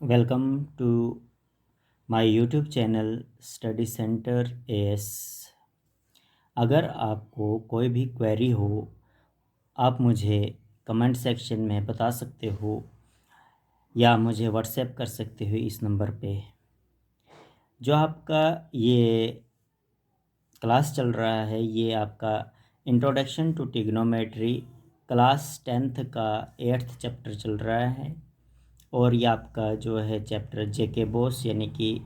Welcome to my YouTube channel study centre AS. अगर आपको कोई भी क्वेरी हो आप मुझे कमेंट सेक्शन में बता सकते हो या मुझे व्हाट्सएप कर सकते हो इस नंबर पे। जो आपका ये क्लास चल रहा है ये आपका introduction to trigonometry class 10th का 8th चैप्टर चल रहा है और ये आपका जो है चैप्टर जेके बोस यानी कि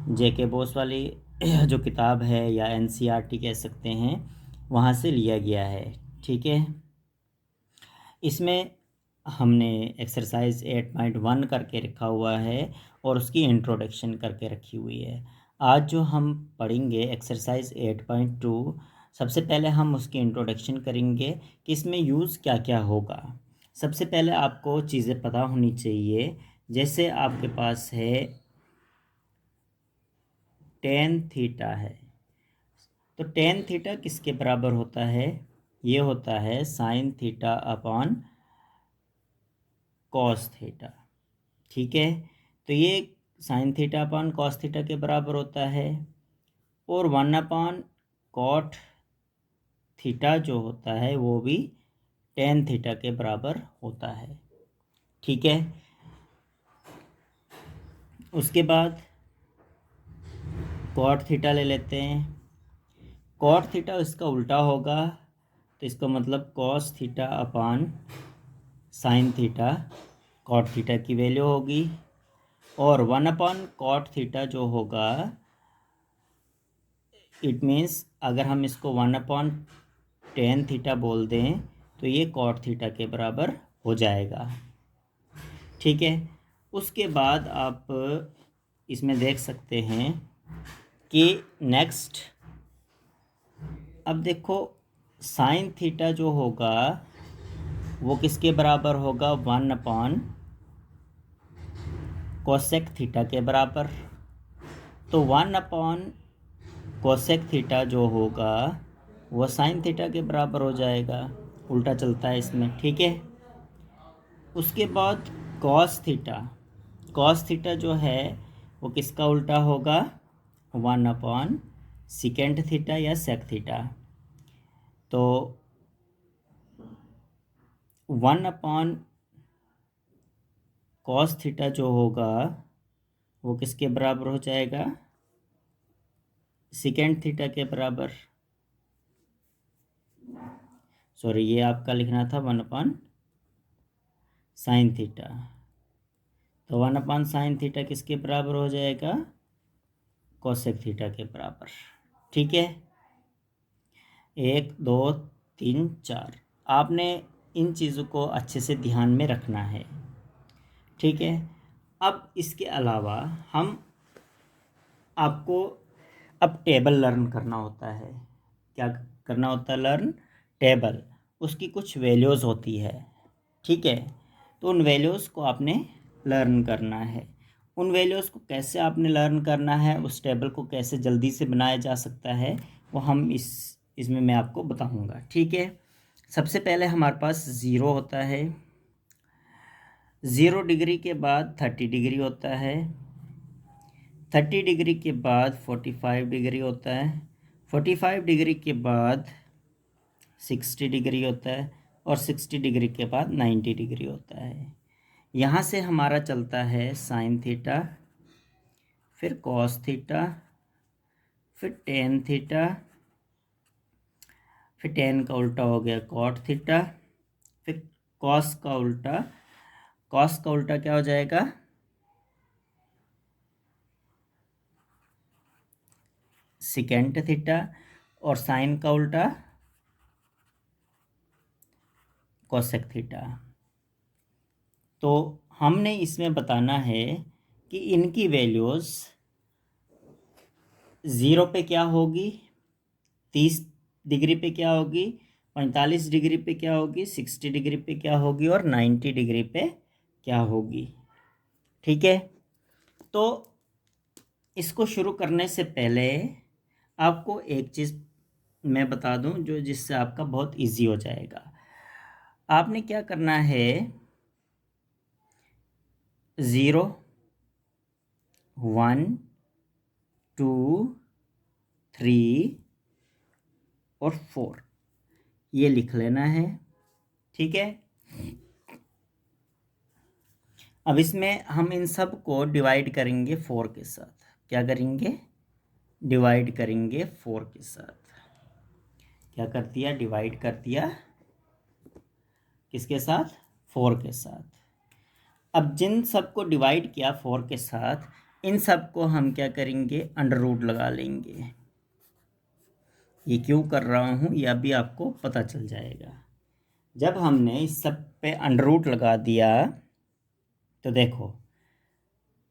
जेके बोस वाली जो किताब है या एनसीईआरटी कह सकते हैं वहाँ से लिया गया है। ठीक है, इसमें हमने एक्सरसाइज 8.1 करके रखा हुआ है और उसकी इंट्रोडक्शन करके रखी हुई है। आज जो हम पढ़ेंगे एक्सरसाइज 8.2, सबसे पहले हम उसकी इंट्रोडक्शन करेंगे कि इसमें यूज़ क्या क्या होगा। सबसे पहले आपको चीज़ें पता होनी चाहिए, जैसे आपके पास है टेन थीटा है तो टेन थीटा किसके बराबर होता है? ये होता है sine theta upon cos theta. ठीक है, तो ये sine theta upon cos theta के बराबर होता है और 1 अपॉन कॉट थीटा जो होता है वो भी टेन थीटा के बराबर होता है। ठीक है, उसके बाद कॉट थीटा ले लेते हैं। कॉट थीटा इसका उल्टा होगा तो इसका मतलब cos theta upon sine theta cot theta की वैल्यू होगी और 1 अपॉन कॉट थीटा जो होगा इट मीन्स अगर हम इसको 1 अपॉन टेन थीटा बोल दें तो ये कॉट थीटा के बराबर हो जाएगा। ठीक है, उसके बाद आप इसमें देख सकते हैं कि नेक्स्ट अब देखो साइन थीटा जो होगा वो किसके बराबर होगा? 1 अपॉन कोसेक थीटा के बराबर। तो 1 अपॉन कोसेक थीटा जो होगा वो साइन थीटा के बराबर हो जाएगा, उल्टा चलता है इसमें। ठीक है, उसके बाद कॉस थीटा जो है वो किसका उल्टा होगा? 1 अपॉन सेकेंड थीटा या सेक थीटा। तो 1 अपॉन कॉस थीटा जो होगा वो किसके बराबर हो जाएगा? सेकेंड थीटा के बराबर। सॉरी, ये आपका लिखना था 1 अपॉन साइन थीटा। तो 1 अपॉन साइन थीटा किसके बराबर हो जाएगा? कोसेक थीटा के बराबर। ठीक है, 1 2 3 4 आपने इन चीज़ों को अच्छे से ध्यान में रखना है। ठीक है, अब इसके अलावा हम आपको अब टेबल लर्न करना होता है। क्या करना होता है? Learn table. उसकी कुछ वैल्यूज़ होती है। ठीक है, तो उन वैल्यूज़ को आपने लर्न करना है। उन वैल्यूज़ को कैसे आपने लर्न करना है, उस टेबल को कैसे जल्दी से बनाया जा सकता है, वो हम इसमें मैं आपको बताऊंगा। ठीक है, सबसे पहले हमारे पास ज़ीरो होता है। 0 डिग्री के बाद 30 डिग्री होता है। 30 डिग्री के बाद 45 डिग्री होता है। 45 डिग्री के बाद 60 डिग्री होता है और 60 डिग्री के बाद 90 डिग्री होता है। यहाँ से हमारा चलता है साइन थीटा, फिर कॉस थीटा, फिर टेन थीटा, फिर टेन का उल्टा हो गया कॉट थीटा, फिर कॉस का उल्टा क्या हो जाएगा? सेकेंड थीटा और साइन का उल्टा कोसेक थीटा। तो हमने इसमें बताना है कि इनकी वैल्यूज़ 0 पे क्या होगी, 30 डिग्री पे क्या होगी, 45 डिग्री पे क्या होगी, 60 डिग्री पे क्या होगी और 90 डिग्री पे क्या होगी। ठीक है, तो इसको शुरू करने से पहले आपको एक चीज़ मैं बता दूं जो जिससे आपका बहुत इजी हो जाएगा। आपने क्या करना है, 0 1 2 3 और 4 ये लिख लेना है। ठीक है, अब इसमें हम इन सब को डिवाइड करेंगे 4 के साथ। क्या करेंगे? डिवाइड करेंगे 4 के साथ। क्या कर दिया? डिवाइड कर दिया किसके साथ? 4 के साथ। अब जिन सबको डिवाइड किया 4 के साथ, इन सब को हम क्या करेंगे? अंडर रूट लगा लेंगे। ये क्यों कर रहा हूँ ये अभी आपको पता चल जाएगा। जब हमने इस सब पे अंडर रूट लगा दिया तो देखो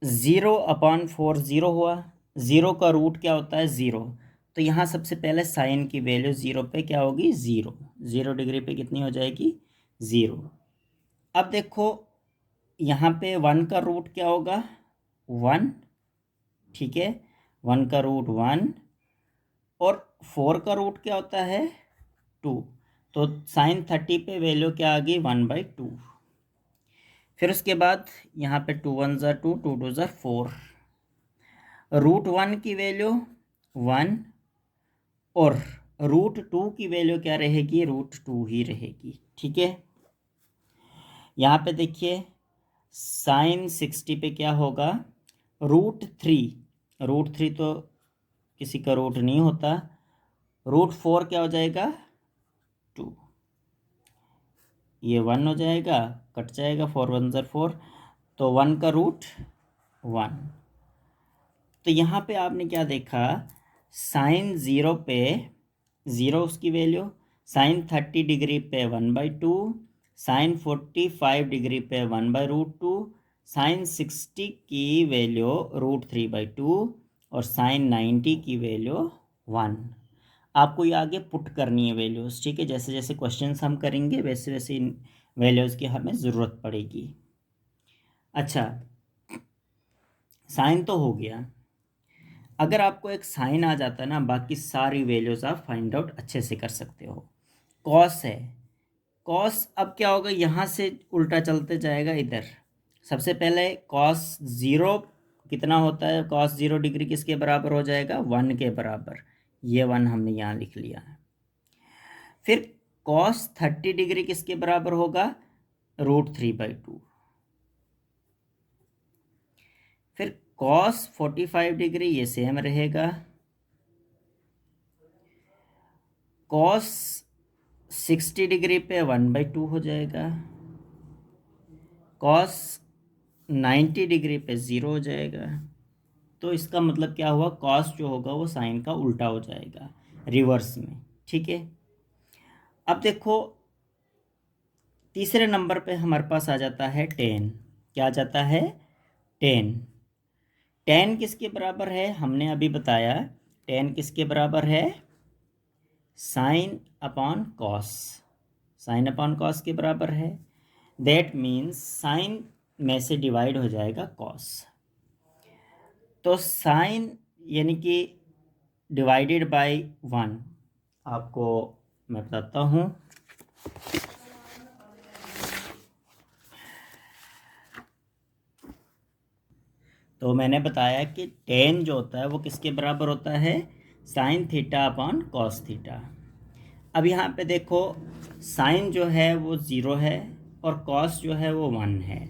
0/4 0 हुआ। 0 का रूट क्या होता है? 0। तो यहाँ सबसे पहले साइन की वैल्यू 0 पे क्या होगी? 0। 0 डिग्री पे कितनी हो जाएगी? 0। अब देखो यहाँ पे 1 का रूट क्या होगा? 1। ठीक है, 1 का रूट 1 और 4 का रूट क्या होता है? 2। तो साइन 30 पे वैल्यू क्या आ गई? 1/2। फिर उसके बाद यहाँ पे 2 1 ज़ा 2, 2 2 ज़ा 4। रूट 1 की वैल्यू 1 और रूट 2 की वैल्यू क्या रहेगी? रूट 2 ही रहेगी। ठीक है, यहाँ पे देखिए साइन 60 पे क्या होगा? रूट 3। रूट 3 तो किसी का रूट नहीं होता। रूट 4 क्या हो जाएगा? 2। ये 1 हो जाएगा, कट जाएगा, 4 1 ज़ा 4। तो 1 का रूट 1। तो यहाँ पे आपने क्या देखा? साइन 0 पे 0 उसकी वैल्यू, साइन 30 डिग्री पे 1/2, साइन 45 डिग्री पे 1/√2, साइन 60 की वैल्यू √3/2 और साइन 90 की वैल्यू 1। आपको ये आगे पुट करनी है वैल्यूज़। ठीक है, जैसे जैसे क्वेश्चंस हम करेंगे वैसे वैसे इन वैल्यूज़ की हमें ज़रूरत पड़ेगी। अच्छा, साइन तो हो गया। अगर आपको एक साइन आ जाता है ना, बाकी सारी वैल्यूज़ आप फाइंड आउट अच्छे से कर सकते हो। कॉस है, कॉस अब क्या होगा? यहाँ से उल्टा चलते जाएगा इधर। सबसे पहले कॉस 0 कितना होता है? कॉस 0 डिग्री किसके बराबर हो जाएगा? 1 के बराबर। ये 1 हमने यहाँ लिख लिया है। फिर कॉस 30 डिग्री किसके बराबर होगा? √3/2। फिर कॉस 45 डिग्री ये सेम रहेगा। कॉस 60 डिग्री पे 1/2 हो जाएगा। कॉस 90 डिग्री पे 0 हो जाएगा। तो इसका मतलब क्या हुआ? कॉस जो होगा वो साइन का उल्टा हो जाएगा, रिवर्स में। ठीक है, अब देखो तीसरे नंबर पे हमारे पास आ जाता है टेन। क्या आ जाता है? टेन। टेन किसके बराबर है? हमने अभी बताया टेन किसके बराबर है? Sine upon cos. Sine upon cos के बराबर है। दैट मीन्स साइन में से डिवाइड हो जाएगा कॉस। तो साइन यानी कि डिवाइडेड बाय 1 आपको मैं बताता हूँ। तो मैंने बताया कि टेन जो होता है वो किसके बराबर होता है? Sine theta upon cos theta. अब यहाँ पे देखो साइन जो है वो 0 है और कॉस जो है वो 1 है।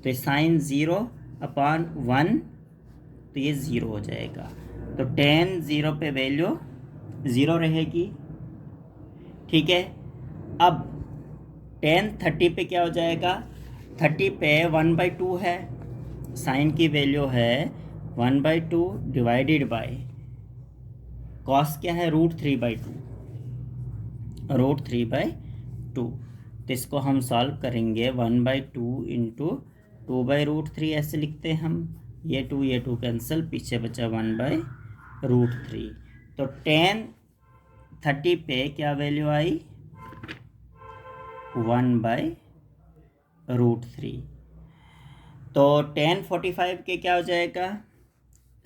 तो साइन 0/1 तो ये 0 हो जाएगा। तो टेन 0 पे वैल्यू 0 रहेगी। ठीक है, अब टेन 30 पे क्या हो जाएगा? 30 पे 1/2 है। साइन की वैल्यू है 1/2 डिवाइडेड बाय कॉस क्या है? √3/2। √3/2। तो इसको हम सॉल्व करेंगे 1/2 इंटू 2/√3 ऐसे लिखते हैं हम। ये 2 कैंसिल, पीछे बचा 1/√3। तो टेन 30 पे क्या वैल्यू आई? 1/√3। तो टेन 45 के क्या हो जाएगा?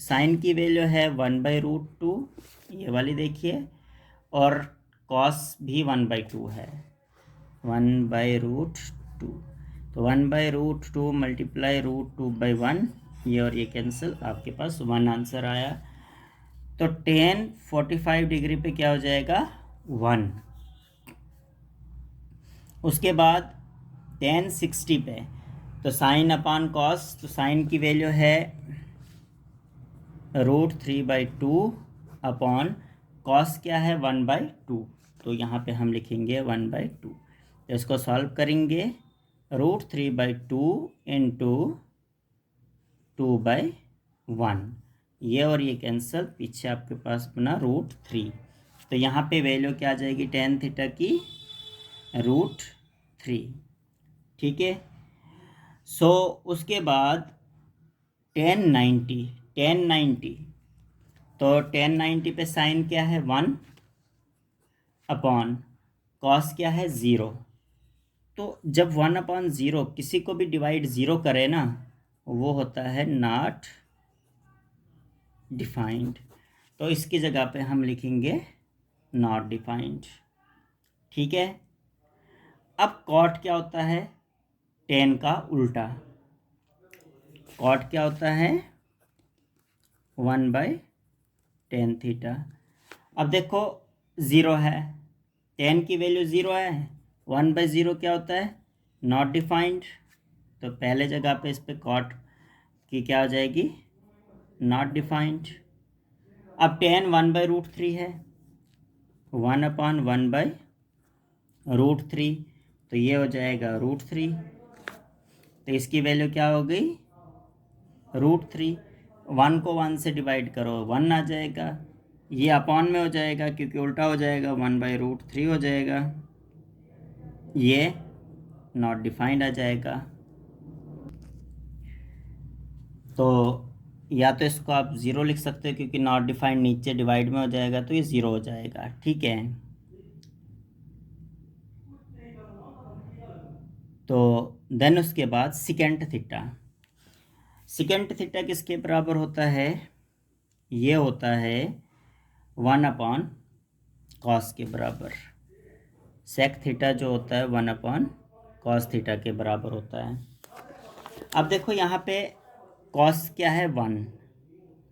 साइन की वैल्यू है 1/√2, ये वाली देखिए, और कॉस भी 1/2 है, 1/√2। तो 1/√2 मल्टीप्लाई √2/1 ये और ये कैंसिल, आपके पास 1 आंसर आया। तो tan 45 डिग्री पे क्या हो जाएगा 1। उसके बाद tan 60 पे तो साइन अपान कॉस, तो साइन की वैल्यू है √3/2 अपॉन कॉस क्या है 1/2। तो यहाँ पे हम लिखेंगे 1/2। तो इसको सॉल्व करेंगे √3/2 इंटू 2/1। ये और ये कैंसल, पीछे आपके पास बना √3। तो यहाँ पे वैल्यू क्या आ जाएगी tan थीटा की √3। ठीक है। सो उसके बाद tan 90 तो tan 90 पे साइन क्या है 1 अपॉन कॉस क्या है 0। तो जब 1/0 किसी को भी डिवाइड 0 करे ना, वो होता है नॉट डिफाइंड। तो इसकी जगह पे हम लिखेंगे नॉट डिफाइंड। ठीक है। अब कॉट क्या होता है tan का उल्टा। कॉट क्या होता है 1/tan थीटा। अब देखो 0 है, tan की वैल्यू 0 है, 1/0 क्या होता है नॉट डिफाइंड। तो पहले जगह पे इस पे कॉट की क्या हो जाएगी नॉट डिफाइंड। अब tan 1/√3 है, 1/1/√3, तो ये हो जाएगा √3। तो इसकी वैल्यू क्या हो गई √3। 1 को 1 से डिवाइड करो 1 आ जाएगा, ये अपॉन में हो जाएगा क्योंकि उल्टा हो जाएगा 1/√3 हो जाएगा, ये नॉट डिफाइंड आ जाएगा। तो या तो इसको आप 0 लिख सकते हो क्योंकि नॉट डिफाइंड नीचे डिवाइड में हो जाएगा, तो ये 0 हो जाएगा। ठीक है। तो देन उसके बाद सिकेंट थीटा। सिकेंट थीटा किसके बराबर होता है, ये होता है 1/कॉस के बराबर। सेक थीटा जो होता है 1/कॉस थीटा के बराबर होता है। अब देखो यहाँ पे कॉस क्या है 1,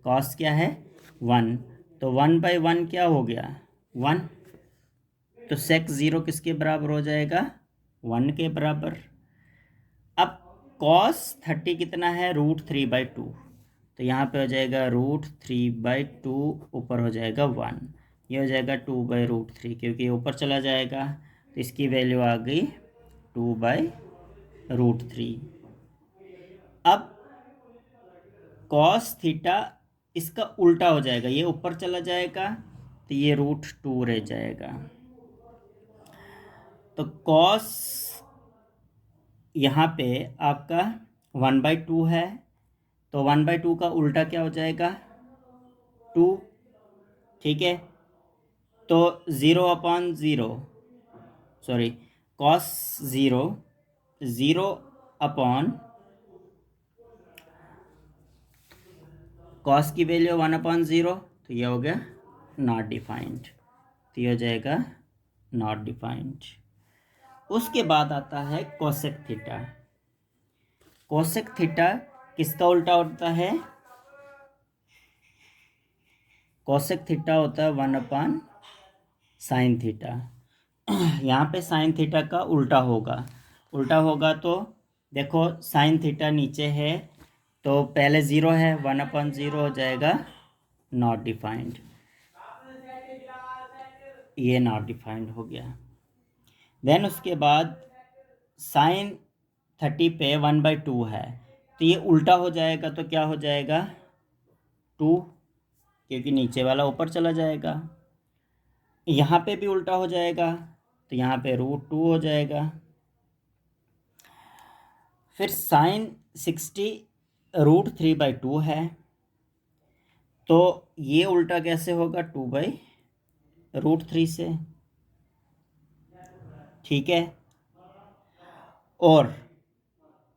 कॉस क्या है 1, तो 1/1 क्या हो गया 1। तो सेक 0 किसके बराबर हो जाएगा 1 के बराबर। अब कॉस 30 कितना है √3/2, तो यहाँ पे हो जाएगा √3/2, ऊपर हो जाएगा 1, ये हो जाएगा 2/√3 क्योंकि ये ऊपर चला जाएगा, तो इसकी वैल्यू आ गई 2/√3। अब कॉस थीटा इसका उल्टा हो जाएगा, ये ऊपर चला जाएगा तो ये √2 रह जाएगा। तो कॉस यहाँ पे आपका 1/2 है, तो 1/2 का उल्टा क्या हो जाएगा 2। ठीक है। तो 0/0 सॉरी कॉस 0 अपॉन कॉस की वैल्यू 1/0, तो ये हो गया नॉट डिफाइंड, तो ये हो जाएगा नॉट डिफाइंड। उसके बाद आता है कोसेक थीटा। कोसेक थीटा किसका उल्टा होता है, कोसेक थीटा होता है 1/साइन थीटा। यहाँ पे साइन थीटा का उल्टा होगा, उल्टा होगा तो देखो साइन थीटा नीचे है, तो पहले 0 है 1/0 हो जाएगा नॉट डिफाइंड, ये नॉट डिफाइंड हो गया। देन उसके बाद साइन 30 पे 1/2 है, तो ये उल्टा हो जाएगा, तो क्या हो जाएगा 2 क्योंकि नीचे वाला ऊपर चला जाएगा। यहाँ पे भी उल्टा हो जाएगा, तो यहाँ पे √2 हो जाएगा। फिर साइन 60 √3/2 है, तो ये उल्टा कैसे होगा 2/√3 से। ठीक है। और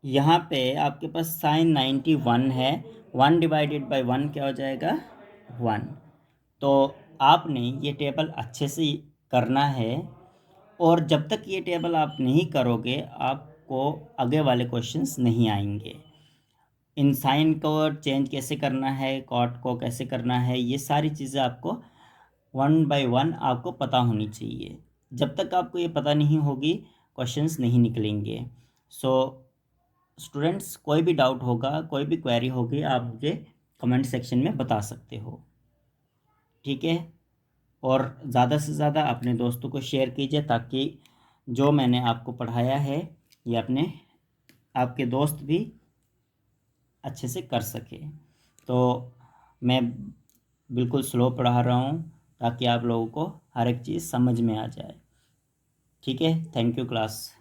यहाँ पे आपके पास साइन 91 है, 1/1 क्या हो जाएगा 1। तो आपने ये टेबल अच्छे से करना है, और जब तक ये टेबल आप नहीं करोगे आपको आगे वाले क्वेश्चंस नहीं आएंगे। इन साइन को चेंज कैसे करना है, कॉट को कैसे करना है, ये सारी चीज़ें आपको 1 बाय 1 आपको पता होनी चाहिए। जब तक आपको ये पता नहीं होगी क्वेश्चंस नहीं निकलेंगे। सो स्टूडेंट्स, कोई भी डाउट होगा, कोई भी क्वेरी होगी, आप मुझे कमेंट सेक्शन में बता सकते हो, ठीक है। और ज़्यादा से ज़्यादा अपने दोस्तों को शेयर कीजिए ताकि जो मैंने आपको पढ़ाया है ये अपने आपके दोस्त भी अच्छे से कर सके। तो मैं बिल्कुल स्लो पढ़ा रहा हूँ ताकि आप लोगों को हर एक चीज़ समझ में आ जाए, ठीक है। Thank you class.